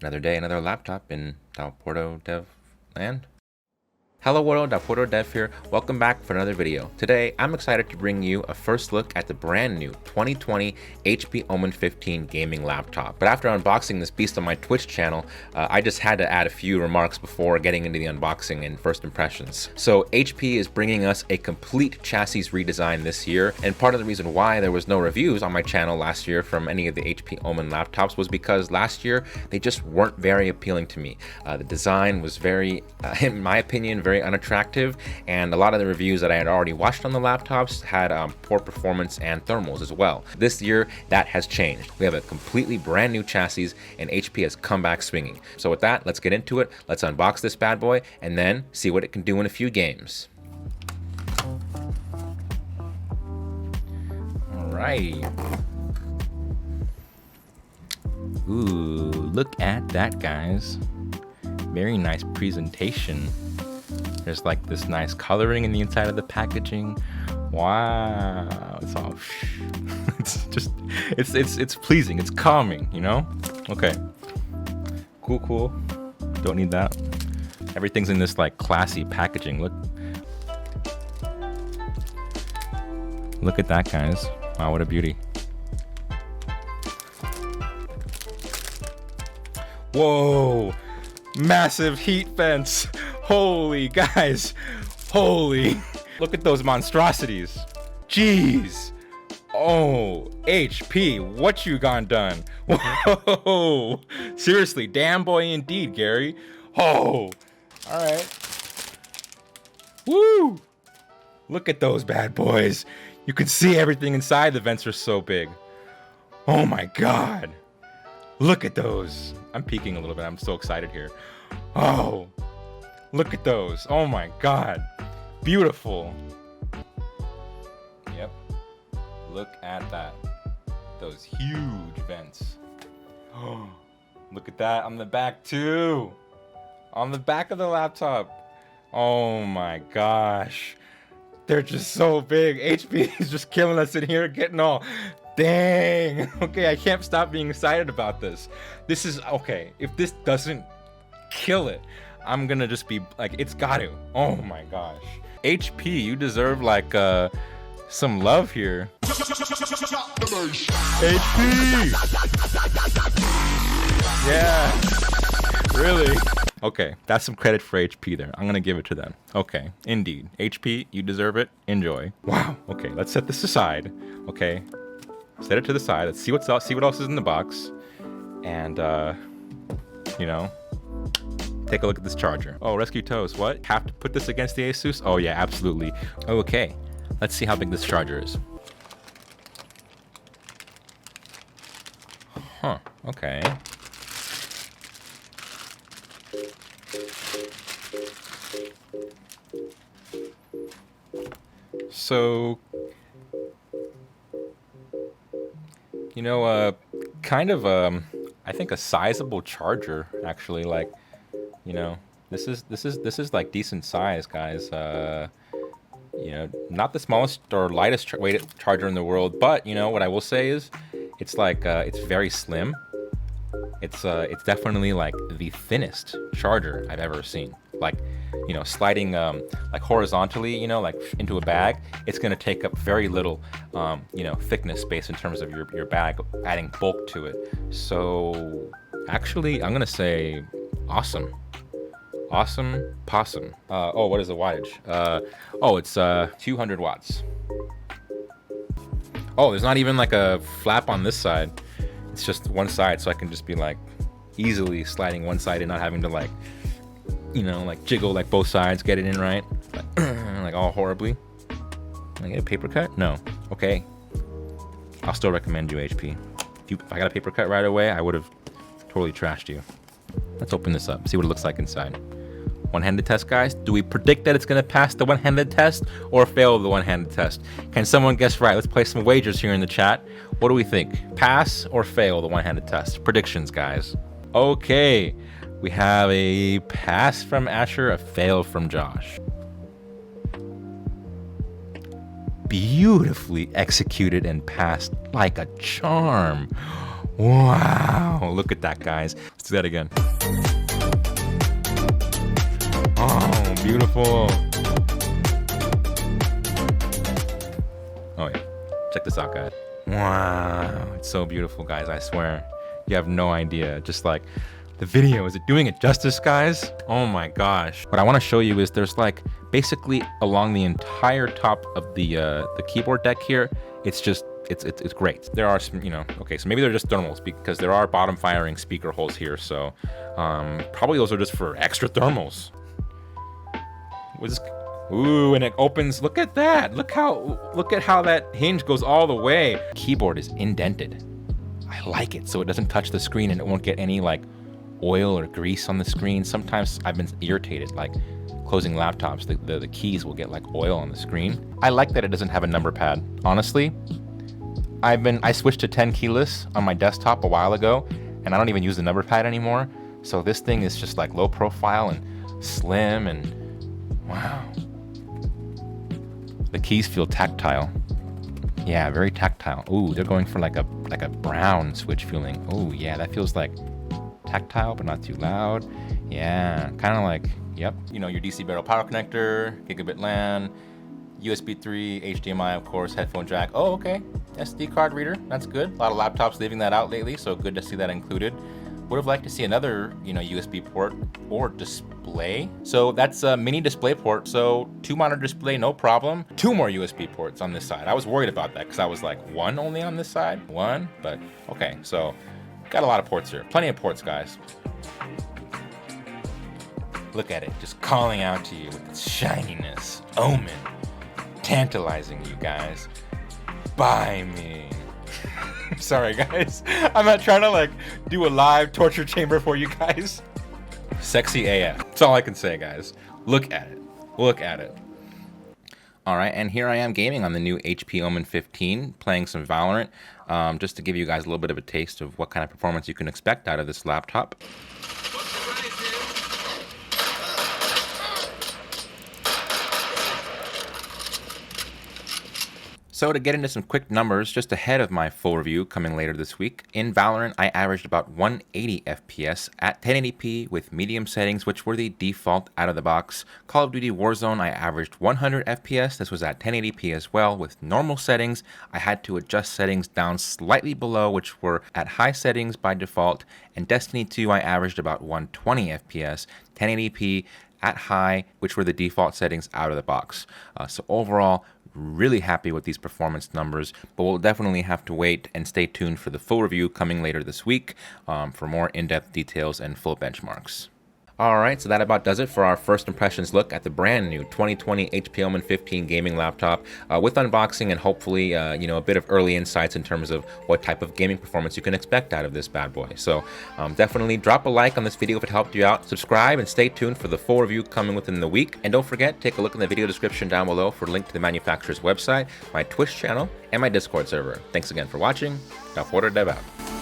Another day, another laptop in Porto Dev land. Hello world, Porto Dev here. Welcome back for another video. Today, I'm excited to bring you a first look at the brand new 2020 HP Omen 15 gaming laptop. But after unboxing this beast on my Twitch channel, I just had to add a few remarks before getting into the unboxing and first impressions. So HP is bringing us a complete chassis redesign this year, and part of the reason why there was no reviews on my channel last year from any of the HP Omen laptops was because last year they just weren't very appealing to me. The design was very, in my opinion, very unattractive, and a lot of the reviews that I had already watched on the laptops had poor performance and thermals as well. This year, that has changed. We have a completely brand new chassis, and HP has come back swinging. So with that, let's get into it. Let's unbox this bad boy, and then see what it can do in a few games. Alright. Ooh, look at that, guys. Very nice presentation. There's like this nice coloring in the inside of the packaging. Wow, it's all it's just it's pleasing, it's calming, you know? Okay. Cool. Don't need that. Everything's in this like classy packaging. Look at that, guys. Wow, what a beauty. Whoa! Massive heat vents. Holy guys, holy. Look at those monstrosities. Jeez. Oh, HP, what you gone done? Whoa. Seriously, damn boy indeed, Gary. Oh, all right. Woo. Look at those bad boys. You can see everything inside. The vents are so big. Oh my God. Look at those. I'm peeking a little bit. I'm so excited here. Oh. Look at those. Oh my God. Beautiful. Yep. Look at that. Those huge vents. Oh, look at that on the back too. On the back of the laptop. Oh my gosh. They're just so big. HP is just killing us in here, getting all, dang. Okay, I can't stop being excited about this. This is, okay, if this doesn't kill it, I'm gonna just be like, it's got to. Oh my gosh. HP, you deserve like some love here. HP! Yeah, really. Okay, that's some credit for HP there. I'm gonna give it to them. Okay, indeed. HP, you deserve it. Enjoy. Wow, okay, let's set this aside. Okay, set it to the side. Let's see what's else, see what else is in the box. And, you know, take a look at this charger. Oh, Rescue Toast, what? Have to put this against the Asus? Oh yeah, absolutely. Okay, let's see how big this charger is. Huh, okay. So, you know, kind of, I think a sizable charger, actually, like, you know, this is like decent size, guys. You know, not the smallest or lightest weighted charger in the world, but you know what I will say is, it's like it's very slim. It's definitely like the thinnest charger I've ever seen. Like, you know, sliding like horizontally, you know, like into a bag, it's gonna take up very little, you know, thickness space in terms of your bag, adding bulk to it. So, actually, I'm gonna say, awesome. Awesome possum. Oh, what is the wattage? Oh, it's 200 watts. Oh, there's not even like a flap on this side. It's just one side, so I can just be like easily sliding one side and not having to like, you know, like jiggle like both sides, get it in right, like all horribly. Can I get a paper cut? No. Okay. I'll still recommend you, HP. If I got a paper cut right away, I would have totally trashed you. Let's open this up, see what it looks like inside. One-handed test, guys. Do we predict that it's gonna pass the one-handed test or fail the one-handed test? Can someone guess right? Let's play some wagers here in the chat. What do we think? Pass or fail the one-handed test? Predictions, guys. Okay, we have a pass from Asher, a fail from Josh. Beautifully executed and passed like a charm. Wow, look at that, guys. Let's do that again. Oh, beautiful. Oh yeah, check this out, guys. Wow, it's so beautiful, guys, I swear. You have no idea. Just like the video, is it doing it justice, guys? Oh my gosh. What I want to show you is there's like basically along the entire top of the keyboard deck here, it's just it's great. There are some, you know, okay, so maybe they're just thermals because there are bottom firing speaker holes here, so probably those are just for extra thermals. Ooh, and it opens. Look at that. Look at how that hinge goes all the way. Keyboard is indented. I like it so it doesn't touch the screen and it won't get any like oil or grease on the screen. Sometimes I've been irritated, like closing laptops, the keys will get like oil on the screen. I like that it doesn't have a number pad. Honestly, I switched to 10 keyless on my desktop a while ago, and I don't even use the number pad anymore. So this thing is just like low profile and slim, and wow. The keys feel tactile. Yeah, very tactile. Ooh, they're going for like a brown switch feeling. Oh yeah, that feels like tactile but not too loud. Yeah, kind of like, yep. You know, your DC barrel power connector, gigabit LAN, USB 3, HDMI, of course, headphone jack. Oh, okay. SD card reader, that's good. A lot of laptops leaving that out lately, so good to see that included. Would have liked to see another, you know, USB port or display. So that's a mini display port. So 2 monitor display, no problem. 2 more USB ports on this side. I was worried about that because I was like 1 only on this side, 1, but okay. So got a lot of ports here. Plenty of ports, guys. Look at it, just calling out to you with its shininess. Omen, tantalizing you guys. Buy me. Sorry, guys. I'm not trying to like do a live torture chamber for you guys. Sexy AF. That's all I can say, guys. Look at it. Look at it. All right, and here I am gaming on the new HP Omen 15, playing some Valorant, just to give you guys a little bit of a taste of what kind of performance you can expect out of this laptop. So to get into some quick numbers, just ahead of my full review coming later this week, in Valorant I averaged about 180 FPS at 1080p with medium settings, which were the default out of the box. Call of Duty Warzone I averaged 100 FPS, this was at 1080p as well. With normal settings, I had to adjust settings down slightly below, which were at high settings by default. And Destiny 2 I averaged about 120 FPS, 1080p at high, which were the default settings out of the box. So overall, really happy with these performance numbers, but we'll definitely have to wait and stay tuned for the full review coming later this week for more in-depth details and full benchmarks. Alright, so that about does it for our first impressions look at the brand new 2020 HP Omen 15 gaming laptop with unboxing and hopefully you know, a bit of early insights in terms of what type of gaming performance you can expect out of this bad boy. So definitely drop a like on this video if it helped you out, subscribe, and stay tuned for the full review coming within the week. And don't forget, take a look in the video description down below for a link to the manufacturer's website, my Twitch channel, and my Discord server. Thanks again for watching. DaPorterDev out.